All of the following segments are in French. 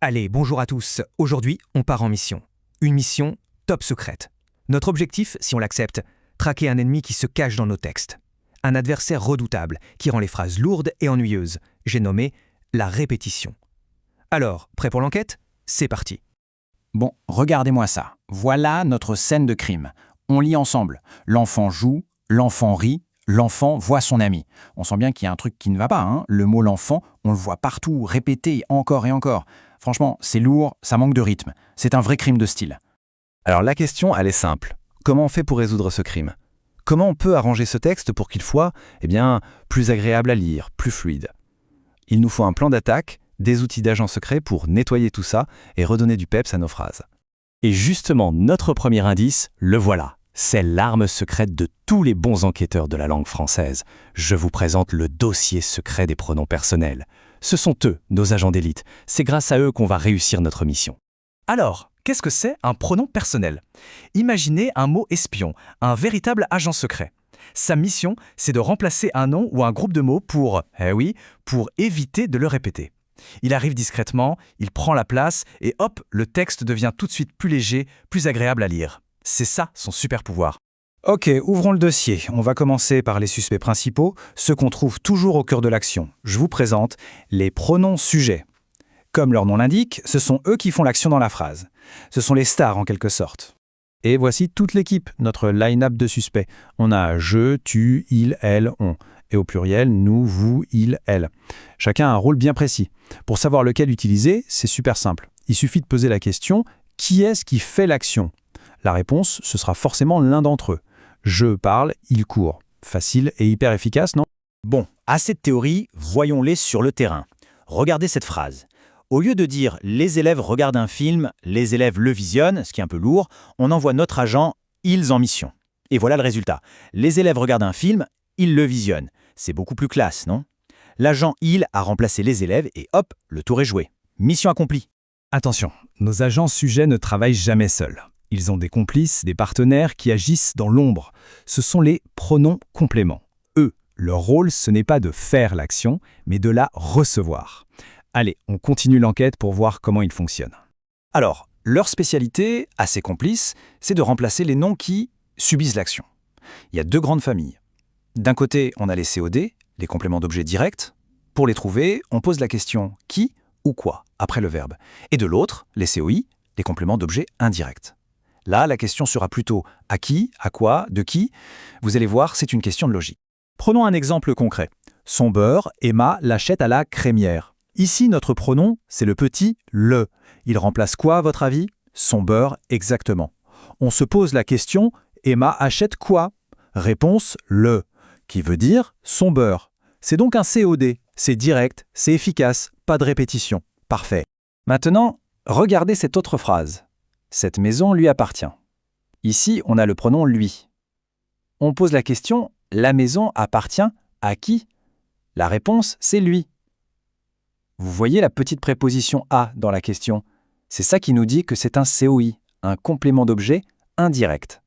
Allez, bonjour à tous. Aujourd'hui, on part en mission. Une mission top secrète. Notre objectif, si on l'accepte, traquer un ennemi qui se cache dans nos textes. Un adversaire redoutable qui rend les phrases lourdes et ennuyeuses. J'ai nommé la répétition. Alors, prêt pour l'enquête? C'est parti. Bon, regardez-moi ça. Voilà notre scène de crime. On lit ensemble. L'enfant joue, l'enfant rit, l'enfant voit son ami. On sent bien qu'il y a un truc qui ne va pas, hein. Le mot l'enfant, on le voit partout, répété encore et encore. Franchement, c'est lourd, ça manque de rythme. C'est un vrai crime de style. Alors la question, elle est simple. Comment on fait pour résoudre ce crime? Comment on peut arranger ce texte pour qu'il soit, plus agréable à lire, plus fluide? Il nous faut un plan d'attaque, des outils d'agents secrets pour nettoyer tout ça et redonner du peps à nos phrases. Et justement, notre premier indice, le voilà. C'est l'arme secrète de tous les bons enquêteurs de la langue française. Je vous présente le dossier secret des pronoms personnels. Ce sont eux, nos agents d'élite. C'est grâce à eux qu'on va réussir notre mission. Alors, qu'est-ce que c'est un pronom personnel? Imaginez un mot espion, un véritable agent secret. Sa mission, c'est de remplacer un nom ou un groupe de mots pour éviter de le répéter. Il arrive discrètement, il prend la place et hop, le texte devient tout de suite plus léger, plus agréable à lire. C'est ça son super pouvoir. Ok, ouvrons le dossier. On va commencer par les suspects principaux, ceux qu'on trouve toujours au cœur de l'action. Je vous présente les pronoms sujets. Comme leur nom l'indique, ce sont eux qui font l'action dans la phrase. Ce sont les stars en quelque sorte. Et voici toute l'équipe, notre line-up de suspects. On a je, tu, il, elle, on. Et au pluriel, nous, vous, il, elle. Chacun a un rôle bien précis. Pour savoir lequel utiliser, c'est super simple. Il suffit de poser la question « Qui est-ce qui fait l'action ?» La réponse, ce sera forcément l'un d'entre eux. Je parle, il court. Facile et hyper efficace, non? Bon, assez de théorie, voyons-les sur le terrain. Regardez cette phrase. Au lieu de dire « les élèves regardent un film »,« les élèves le visionnent », ce qui est un peu lourd, on envoie notre agent « ils en mission ». Et voilà le résultat. Les élèves regardent un film, ils le visionnent. C'est beaucoup plus classe, non? L'agent « il » a remplacé les élèves et hop, le tour est joué. Mission accomplie. Attention, nos agents sujets ne travaillent jamais seuls. Ils ont des complices, des partenaires qui agissent dans l'ombre. Ce sont les pronoms compléments. Eux, leur rôle, ce n'est pas de faire l'action, mais de la recevoir. Allez, on continue l'enquête pour voir comment ils fonctionnent. Alors, leur spécialité, à ces complices, c'est de remplacer les noms qui subissent l'action. Il y a deux grandes familles. D'un côté, on a les COD, les compléments d'objets directs. Pour les trouver, on pose la question « qui » ou « quoi » après le verbe. Et de l'autre, les COI, les compléments d'objets indirects. Là, la question sera plutôt « à qui »,« à quoi »,« de qui ». Vous allez voir, c'est une question de logique. Prenons un exemple concret. Son beurre, Emma l'achète à la crémière. Ici, notre pronom, c'est le petit « le ». Il remplace quoi, à votre avis? Son beurre, exactement. On se pose la question « Emma achète quoi ?» Réponse « le », qui veut dire « son beurre ». C'est donc un COD. C'est direct, c'est efficace, pas de répétition. Parfait. Maintenant, regardez cette autre phrase. Cette maison lui appartient. Ici, on a le pronom « lui ». On pose la question « la maison appartient à qui ?» La réponse, c'est « lui ». Vous voyez la petite préposition « à » dans la question. C'est ça qui nous dit que c'est un COI, un complément d'objet indirect.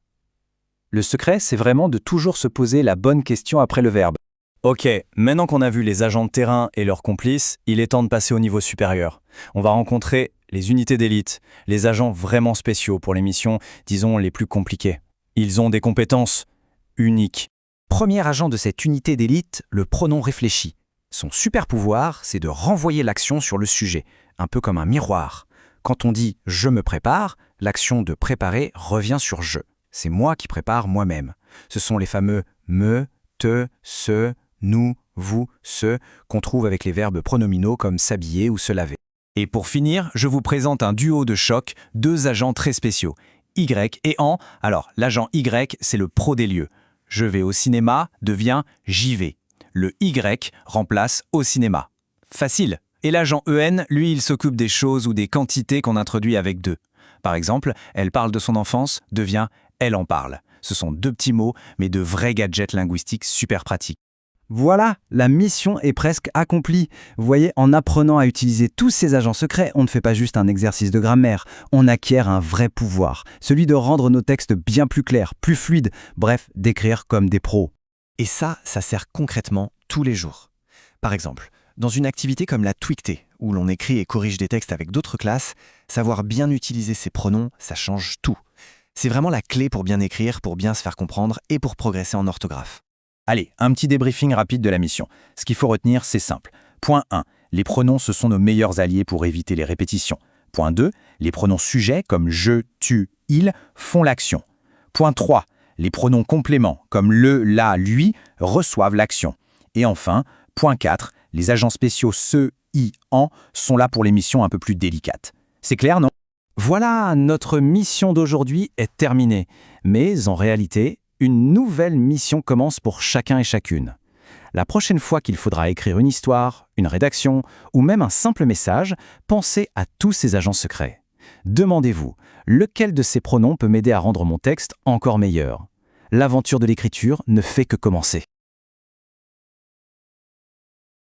Le secret, c'est vraiment de toujours se poser la bonne question après le verbe. Ok, maintenant qu'on a vu les agents de terrain et leurs complices, il est temps de passer au niveau supérieur. On va rencontrer les unités d'élite, les agents vraiment spéciaux pour les missions, disons, les plus compliquées. Ils ont des compétences uniques. Premier agent de cette unité d'élite, le pronom réfléchi. Son super pouvoir, c'est de renvoyer l'action sur le sujet, un peu comme un miroir. Quand on dit « je me prépare », l'action de préparer revient sur « je ». C'est moi qui prépare moi-même. Ce sont les fameux « me »,« te »,« se »,« nous »,« vous »,« ce » qu'on trouve avec les verbes pronominaux comme s'habiller ou se laver. Et pour finir, je vous présente un duo de choc, deux agents très spéciaux, Y et An. Alors, l'agent Y, c'est le pro des lieux. Je vais au cinéma devient j'y vais. Le Y remplace au cinéma. Facile. Et l'agent EN, lui, il s'occupe des choses ou des quantités qu'on introduit avec deux. Par exemple, elle parle de son enfance devient elle en parle. Ce sont deux petits mots, mais de vrais gadgets linguistiques super pratiques. Voilà, la mission est presque accomplie. Vous voyez, en apprenant à utiliser tous ces agents secrets, on ne fait pas juste un exercice de grammaire, on acquiert un vrai pouvoir, celui de rendre nos textes bien plus clairs, plus fluides, bref, d'écrire comme des pros. Et ça sert concrètement tous les jours. Par exemple, Dans une activité comme la Twicté, où l'on écrit et corrige des textes avec d'autres classes, savoir bien utiliser ses pronoms, ça change tout. C'est vraiment la clé pour bien écrire, pour bien se faire comprendre et pour progresser en orthographe. Allez, un petit débriefing rapide de la mission. Ce qu'il faut retenir, c'est simple. Point 1. Les pronoms, ce sont nos meilleurs alliés pour éviter les répétitions. Point 2. Les pronoms sujets, comme je, tu, il, font l'action. Point 3. Les pronoms compléments, comme le, la, lui, reçoivent l'action. Et enfin, point 4. Les agents spéciaux ce, i, en sont là pour les missions un peu plus délicates. C'est clair, non ? Voilà, notre mission d'aujourd'hui est terminée. Mais en réalité, une nouvelle mission commence pour chacun et chacune. La prochaine fois qu'il faudra écrire une histoire, une rédaction ou même un simple message, pensez à tous ces agents secrets. Demandez-vous, lequel de ces pronoms peut m'aider à rendre mon texte encore meilleur ? L'aventure de l'écriture ne fait que commencer.